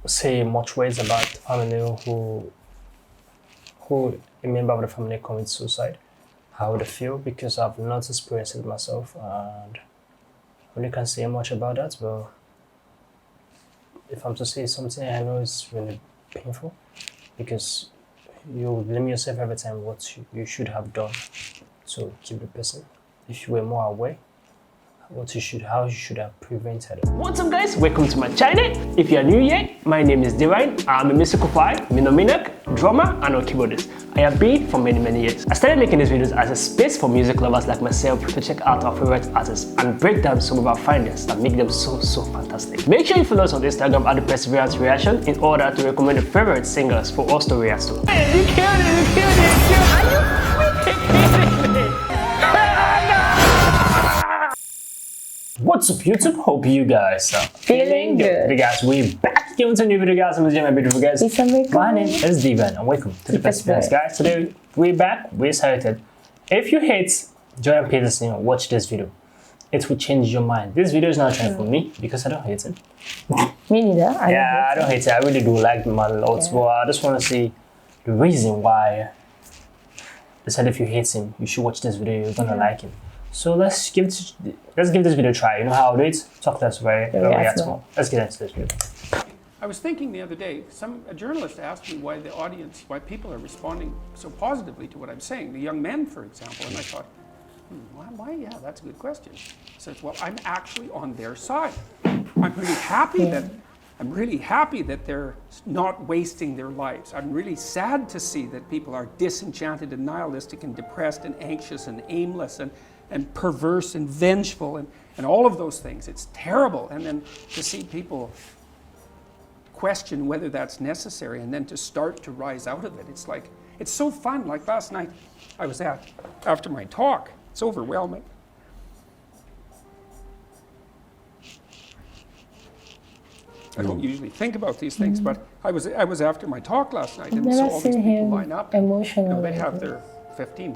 say much words about family who a member of the family commits suicide, how would I feel, because I've not experienced it myself, and I really can't say much about that. But if I'm to say something, I know it's really painful because you blame yourself every time what you should have done to keep the person. If you were more aware, how you should have prevented it. What's up, guys? Welcome to my channel. If you are new here, my name is Divine. I'm a musical choir, minominak, drummer, and a keyboardist. I have been for many years. I started making these videos as a space for music lovers like myself to check out our favorite artists and break down some of our findings that make them so fantastic. Make sure you follow us on Instagram at the Perseverance Reaction in order to recommend your favorite singers for us to react to. Hey, you killed it! Are you freaking kidding me? What's up, YouTube? Hope you guys are feeling good. Okay, guys, we're back again with a new video, guys. I'm my beautiful guys. My name is Divan, and welcome to the Perseverance, guys. Today we're back. We're excited. If you hate Jordan Peterson, watch this video. It will change your mind. This video is not trying for me because I don't hate it. Me neither. I don't hate it. I really do like him a lot, but I just want to see the reason why. They said if you hate him, you should watch this video. You're gonna like him. So let's give this video a try. You know how I do it? Talk less about it. Let's get into this video. I was thinking the other day, a journalist asked me why why people are responding so positively to what I'm saying. The young men, for example, and I thought, why? Yeah, that's a good question. He says, well, I'm actually on their side. I'm really happy that they're not wasting their lives. I'm really sad to see that people are disenchanted and nihilistic and depressed and anxious and aimless and perverse and vengeful and all of those things. It's terrible. And then to see people question whether that's necessary and then to start to rise out of it. It's like, it's so fun. Like last night I was after my talk, it's overwhelming. I don't usually think about these things, but I was after my talk last night, and so all these people line up. Emotional. They have their 15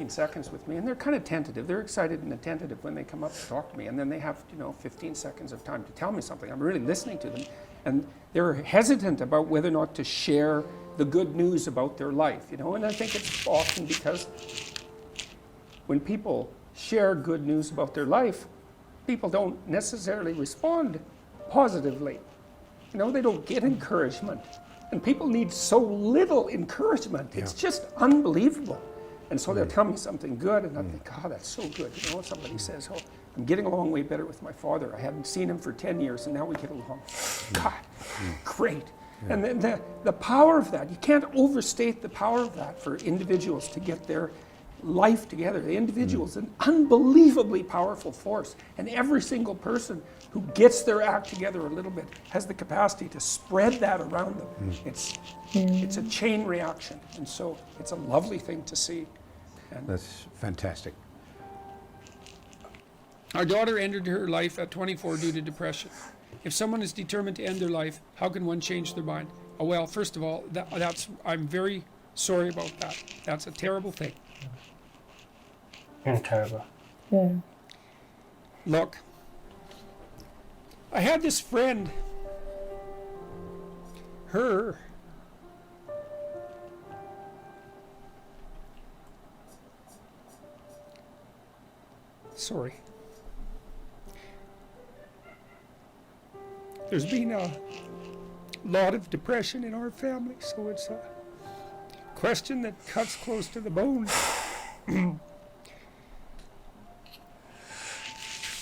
seconds with me, and they're kind of tentative. They're excited and attentive when they come up to talk to me, and then they have 15 seconds of time to tell me something. I'm really listening to them, and they're hesitant about whether or not to share the good news about their life, And I think it's often because when people share good news about their life, people don't necessarily respond positively. They don't get encouragement. And people need so little encouragement. It's just unbelievable. And so they'll tell me something good, and I think, oh, that's so good. Somebody says, oh, I'm getting along way better with my father. I haven't seen him for 10 years, and now we get along. God, great. And then the power of that, you can't overstate the power of that for individuals to get their life together. The individual is an unbelievably powerful force, and every single person who gets their act together a little bit has the capacity to spread that around them. It's a chain reaction, and so it's a lovely thing to see. And that's fantastic. our daughter ended her life at 24 due to depression. If someone is determined to end their life, how can one change their mind? Oh, well, first of all, I'm very sorry about that. That's a terrible thing. Terrible. Yeah. Look, I had this friend, sorry. There's been a lot of depression in our family, so it's a question that cuts close to the bone.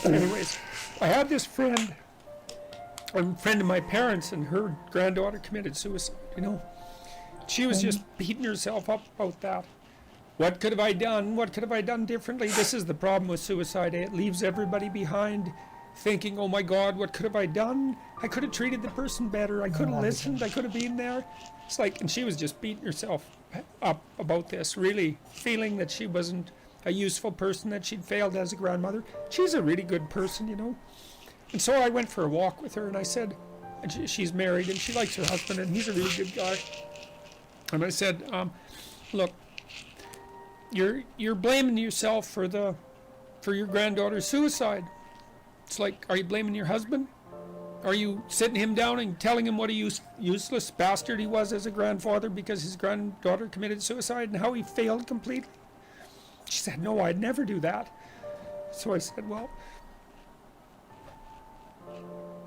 Anyways, I had this friend, a friend of my parents, and her granddaughter committed suicide, She was just beating herself up about that. What could have I done? What could have I done differently? This is the problem with suicide. It leaves everybody behind thinking, oh my God, what could have I done? I could have treated the person better. I could have listened. I could have been there. It's like, and she was just beating herself up about this, really feeling that she wasn't a useful person, that she'd failed as a grandmother. She's a really good person, And so I went for a walk with her, and I said, and she's married, and she likes her husband, and he's a really good guy. And I said, look, you're blaming yourself for your granddaughter's suicide. It's like, are you blaming your husband? Are you sitting him down and telling him what a useless bastard he was as a grandfather because his granddaughter committed suicide and how he failed completely? She said, no, I'd never do that. So I said, well,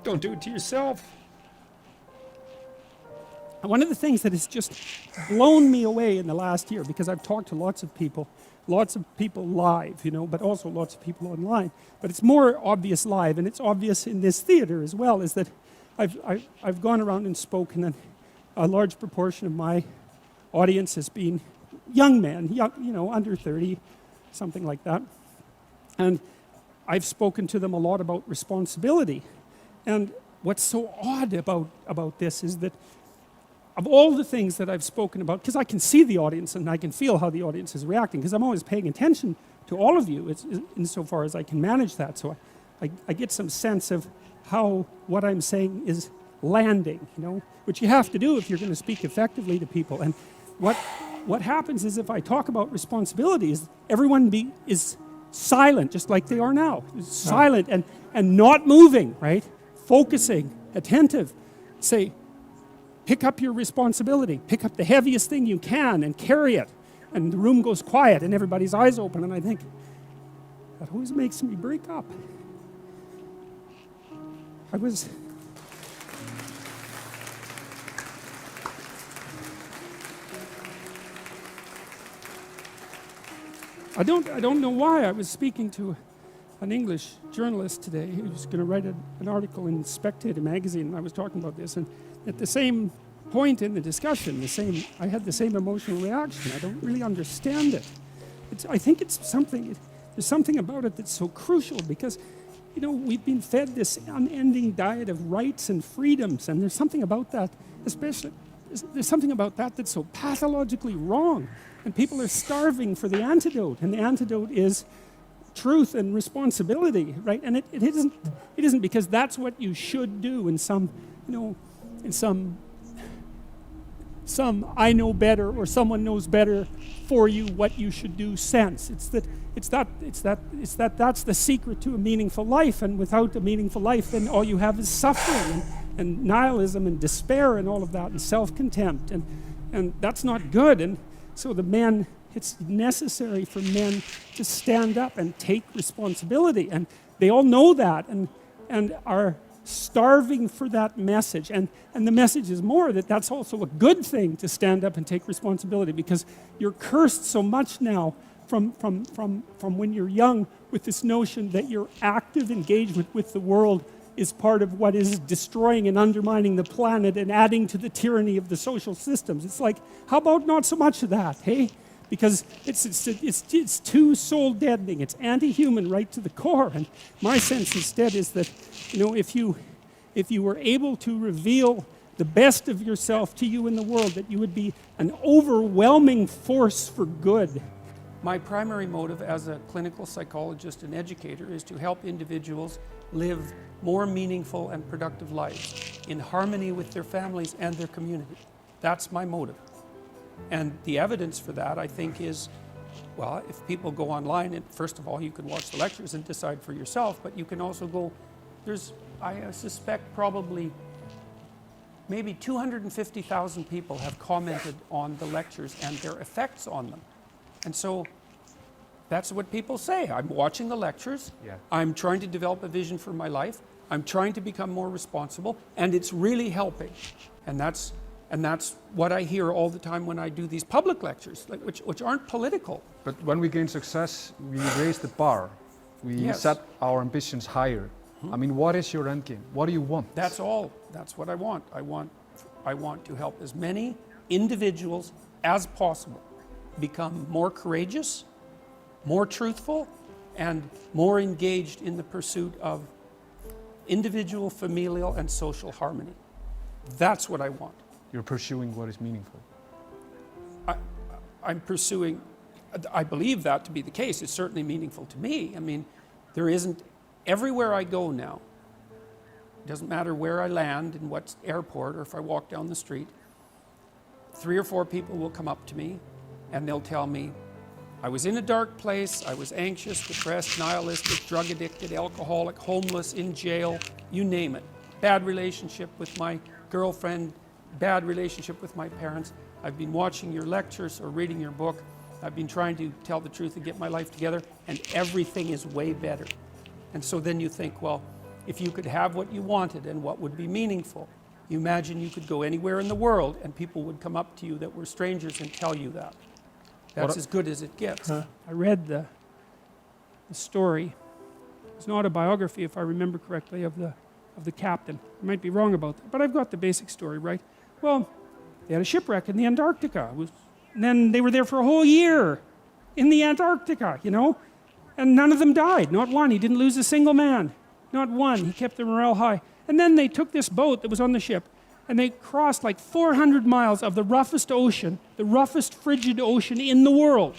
don't do it to yourself. One of the things that has just blown me away in the last year, because I've talked to lots of people live, you know, but also lots of people online, but it's more obvious live, and it's obvious in this theater as well, is that I've gone around and spoken, and a large proportion of my audience has been young men, young, you know, under 30, something like that. And I've spoken to them a lot about responsibility. And what's so odd about this is that of all the things that I've spoken about, because I can see the audience and I can feel how the audience is reacting, because I'm always paying attention to all of you insofar as I can manage that. So I get some sense of how what I'm saying is landing, you know, which you have to do if you're going to speak effectively to people. And what happens is if I talk about responsibilities, everyone is silent, just like they are now. Silent and not moving, right? Focusing, attentive. Say, pick up your responsibility. Pick up the heaviest thing you can and carry it. And the room goes quiet and everybody's eyes open. And I think, that always makes me break up. I don't know why. I was speaking to an English journalist today who was going to write an article in Spectator magazine, and I was talking about this, and at the same point in the discussion, I had the same emotional reaction. I don't really understand it. I think there's something about it that's so crucial, because, you know, we've been fed this unending diet of rights and freedoms, and there's something about that, there's something about that that's so pathologically wrong. And people are starving for the antidote, and the antidote is truth and responsibility, right? And it isn't because that's what you should do in some, you know, in some I know better or someone knows better for you what you should do sense. That's the secret to a meaningful life, and without a meaningful life, then all you have is suffering and nihilism and despair and all of that, and self-contempt, and that's not good. And so it's necessary for men to stand up and take responsibility, and they all know that and are starving for that message. And the message is more that that's also a good thing, to stand up and take responsibility, because you're cursed so much now from when you're young with this notion that your active engagement with the world is part of what is destroying and undermining the planet and adding to the tyranny of the social systems. It's like, how about not so much of that, hey? Because it's too soul deadening. It's anti-human right to the core. And my sense instead is that, you know, if you were able to reveal the best of yourself to you in the world, that you would be an overwhelming force for good. My primary motive as a clinical psychologist and educator is to help individuals live more meaningful and productive lives in harmony with their families and their community. That's my motive. And the evidence for that, I think, is, well, if people go online, and first of all, you can watch the lectures and decide for yourself, but you can also go, I suspect probably maybe 250,000 people have commented on the lectures and their effects on them. And so that's what people say. I'm watching the lectures, I'm trying to develop a vision for my life, I'm trying to become more responsible, and it's really helping. And that's what I hear all the time when I do these public lectures, which aren't political. But when we gain success, we raise the bar. We set our ambitions higher. I mean, what is your end game? What do you want? That's all. That's what I want. I want to help as many individuals as possible become more courageous, more truthful, and more engaged in the pursuit of individual, familial, and social harmony. That's what I want. You're pursuing what is meaningful. I'm pursuing, I believe that to be the case. It's certainly meaningful to me. I mean, there isn't, everywhere I go now, it doesn't matter where I land, in what airport, or if I walk down the street, 3 or 4 people will come up to me and they'll tell me, I was in a dark place, I was anxious, depressed, nihilistic, drug addicted, alcoholic, homeless, in jail, you name it. bad relationship with my girlfriend, bad relationship with my parents. I've been watching your lectures or reading your book. I've been trying to tell the truth and get my life together, and everything is way better. And so then you think, well, if you could have what you wanted and what would be meaningful, you imagine you could go anywhere in the world and people would come up to you that were strangers and tell you that. That's as good as it gets. I read the story. It's an autobiography, if I remember correctly, of the captain. I might be wrong about that, but I've got the basic story right. Well, they had a shipwreck in the Antarctica. And then they were there for a whole year in the Antarctica, you know? And none of them died, not one. He didn't lose a single man, not one. He kept their morale high. And then they took this boat that was on the ship, and they crossed like 400 miles of the roughest ocean, the roughest frigid ocean in the world,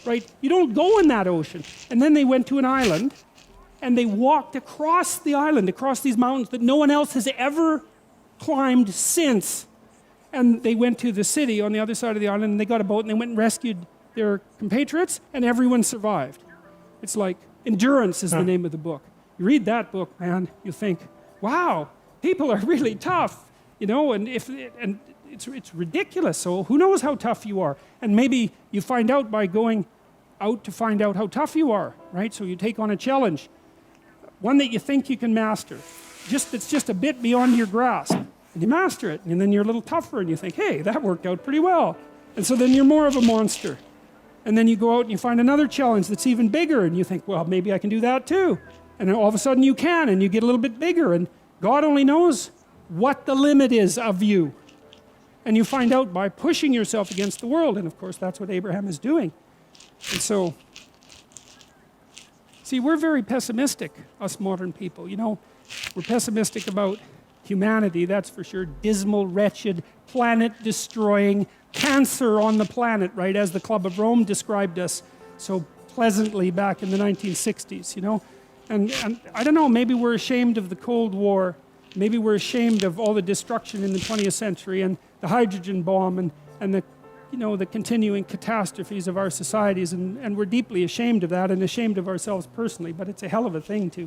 right? You don't go in that ocean. And then they went to an island, and they walked across the island, across these mountains that no one else has ever climbed since. And they went to the city on the other side of the island, and they got a boat, and they went and rescued their compatriots, and everyone survived. It's like Endurance is the name of the book. You read that book, man, you think, wow, people are really tough, you know, and it's ridiculous. So who knows how tough you are? And maybe you find out by going out to find out how tough you are, right? So you take on a challenge, one that you think you can master, it's just a bit beyond your grasp, and you master it, and then you're a little tougher, and you think, hey, that worked out pretty well, and so then you're more of a monster. And then you go out and you find another challenge that's even bigger, and you think, well, maybe I can do that too. And then all of a sudden you can, and you get a little bit bigger, and God only knows what the limit is of you. And you find out by pushing yourself against the world, and of course that's what Abraham is doing. And so, see, we're very pessimistic, us modern people, you know. We're pessimistic about humanity, that's for sure. Dismal, wretched, planet-destroying, cancer on the planet, right, as the Club of Rome described us so pleasantly back in the 1960s, you know. And I don't know, maybe we're ashamed of the Cold War, maybe we're ashamed of all the destruction in the 20th century and the hydrogen bomb and the, you know, the continuing catastrophes of our societies, and we're deeply ashamed of that and ashamed of ourselves personally, but it's a hell of a thing to,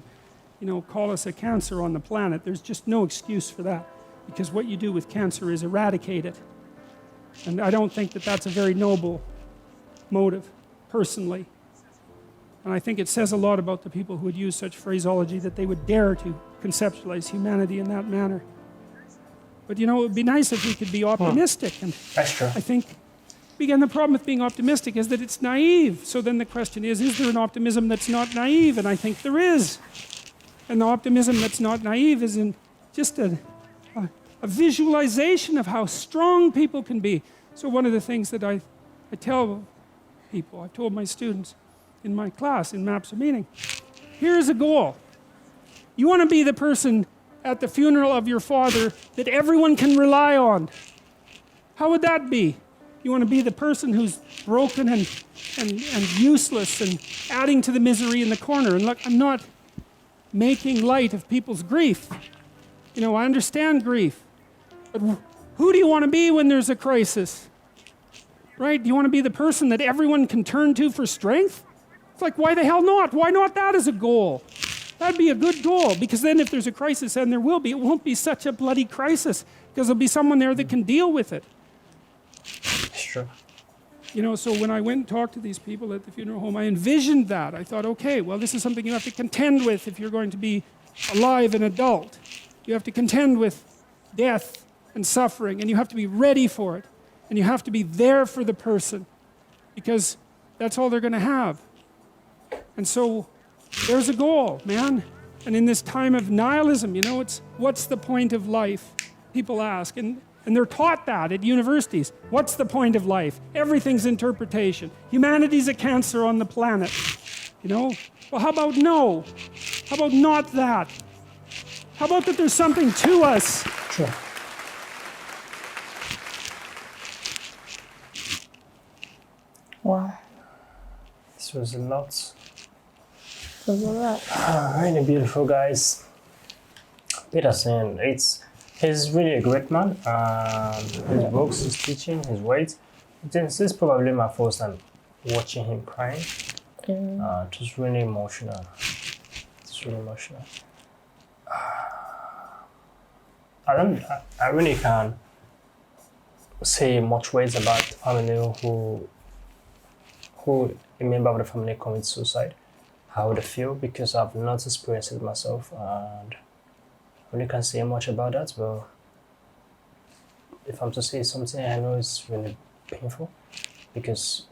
you know, call us a cancer on the planet. There's just no excuse for that, because what you do with cancer is eradicate it. And I don't think that that's a very noble motive, personally. And I think it says a lot about the people who would use such phraseology, that they would dare to conceptualize humanity in that manner. But you know, it would be nice if we could be optimistic. And That's true. I think, again, the problem with being optimistic is that it's naive. So then the question is there an optimism that's not naive? And I think there is. And the optimism that's not naive is in just a visualization of how strong people can be. So one of the things that I tell people, I've told my students in my class, in Maps of Meaning, here's a goal. You want to be the person at the funeral of your father that everyone can rely on. How would that be? You want to be the person who's broken and useless and adding to the misery in the corner. And look, I'm not making light of people's grief. You know, I understand grief. But who do you want to be when there's a crisis? Right? Do you want to be the person that everyone can turn to for strength? It's like, why the hell not? Why not that as a goal? That'd be a good goal, because then if there's a crisis, and there will be, it won't be such a bloody crisis, because there'll be someone there that can deal with it. It's true. You know, so when I went and talked to these people at the funeral home, I envisioned that. I thought, okay, well, this is something you have to contend with if you're going to be alive and adult. You have to contend with death and suffering, and you have to be ready for it. And you have to be there for the person, because that's all they're going to have. And so there's a goal, man. And in this time of nihilism, you know, it's what's the point of life? People ask, and they're taught that at universities. What's the point of life? Everything's interpretation. Humanity's a cancer on the planet. You know? Well, how about no? How about not that? How about that there's something to us? True. Wow. This was a lot. So that. Really beautiful, guys. Peterson, he's really a great man. His books, his teaching, his words. This is probably my first time watching him crying. It was really emotional. It's really emotional. I really can't say much words about family who a member of the family commits suicide, how they feel, because I've not experienced it myself, and I really can't say much about that. But if I'm to say something, I know it's really painful, because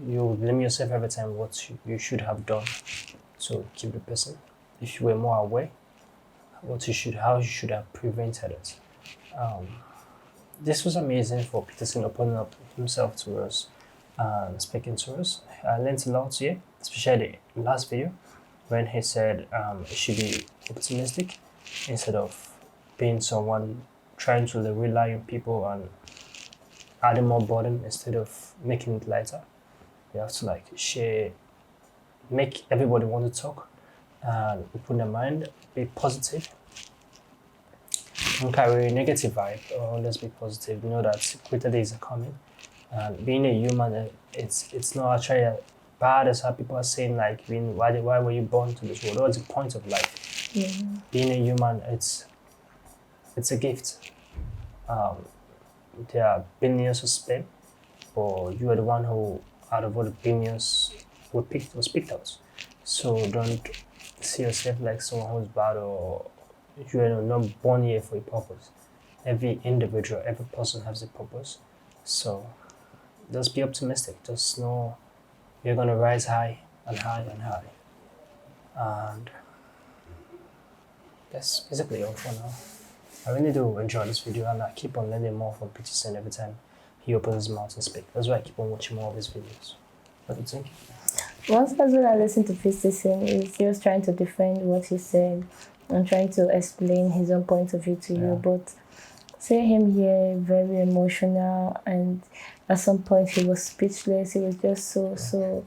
you blame yourself every time what you should have done to keep the person. If you were more aware, how you should have prevented it. This was amazing for Peterson opening up himself to us and speaking to us. I learned a lot here, especially the last video when he said it should be optimistic instead of being someone trying to rely on people and adding more burden instead of making it lighter. You have to share, make everybody want to talk and open their mind, be positive. Don't carry a negative vibe, or always be positive. Know that greater days are coming. And being a human, it's not actually bad as how people are saying why were you born to this world? What's the point of life? Yeah. Being a human, it's a gift. There are billions of sperm, but you are the one who, out of all the billions, was picked out. So don't see yourself like someone who's bad, or you are not born here for a purpose. Every individual, every person has a purpose. So just be optimistic. Just know you're gonna rise high and high and high. And that's basically all for now. I really do enjoy this video, and I keep on learning more from Peterson every time he opens his mouth and speaks. That's why I keep on watching more of his videos. What do you think? Once when I listened to Peterson, he was trying to defend what he said and trying to explain his own point of view to you. But seeing him here, very emotional, and at some point he was speechless. He was just so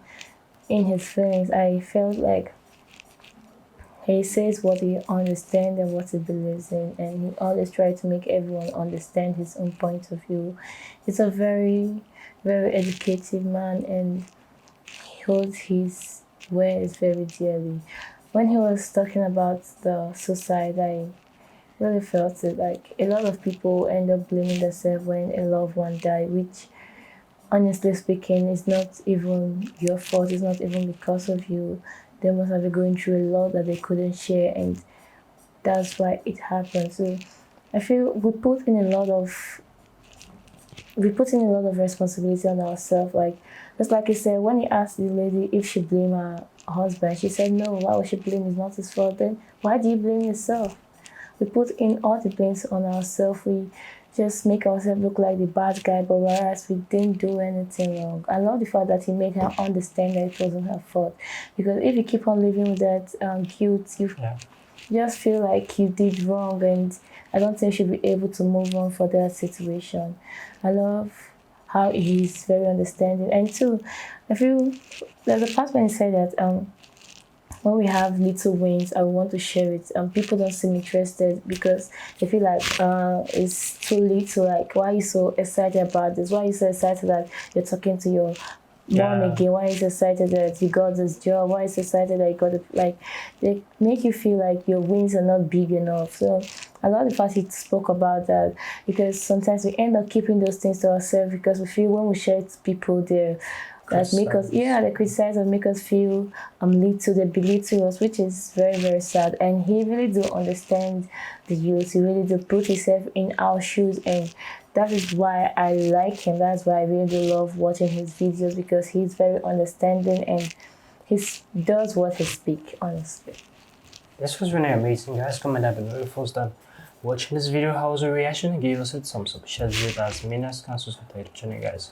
in his feelings. I felt like he says what he understands and what he believes in, and he always tries to make everyone understand his own point of view. He's a very, very educated man, and he holds his words very dearly. When he was talking about the suicide, I really felt it. Like, a lot of people end up blaming themselves when a loved one died, which, honestly speaking, is not even your fault. It's not even because of you. They must have been going through a lot that they couldn't share, and that's why it happened. So I feel we put in a lot of responsibility on ourselves. Like, just like you said, when you asked the lady if she blamed her husband, she said no. Why would she blame? It's not his fault. Then why do you blame yourself? We put in all the blames on ourselves. We just make ourselves look like the bad guy, but whereas we didn't do anything wrong. I love the fact that he made her understand that it wasn't her fault. Because if you keep on living with that guilt, you just feel like you did wrong, and I don't think you should be able to move on for that situation. I love how he's very understanding. And two, I feel there's a part when he said that when we have little wins, I want to share it. People don't seem interested because they feel like it's too little. Like, why are you so excited about this? Why are you so excited that you're talking to your mom again? Why are you so excited that you got this job? Why are you so excited that you got it? Like, they make you feel like your wins are not big enough. So I love the fact he spoke about that, because sometimes we end up keeping those things to ourselves because we feel when we share it to people, that make us, they criticize and make us feel little, they belittle us, which is very, very sad. And he really do understand the youth. He really do put himself in our shoes, and that is why I like him. That's why I really do love watching his videos, because he's very understanding and he does what he speaks, honestly. This was really amazing, guys. Comment down below if you was done watching this video. How was your reaction? Give us a thumbs up, share it as many as can, subscribe to the channel, guys.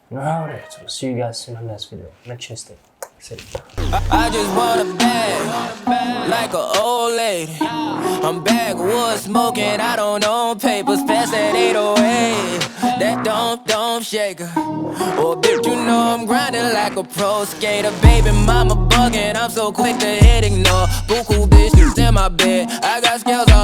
You know how it is. We'll see you guys in the next video. Make sure you stay safe. I just want a bag, like an old lady. I'm backwoods smoking, I don't own papers. Pass that 808, that don't shake her. Oh, bitch, you know I'm grinding like a pro skater. Baby mama bugging, I'm so quick to hit ignore. Buku bitch in my bed, I got scales all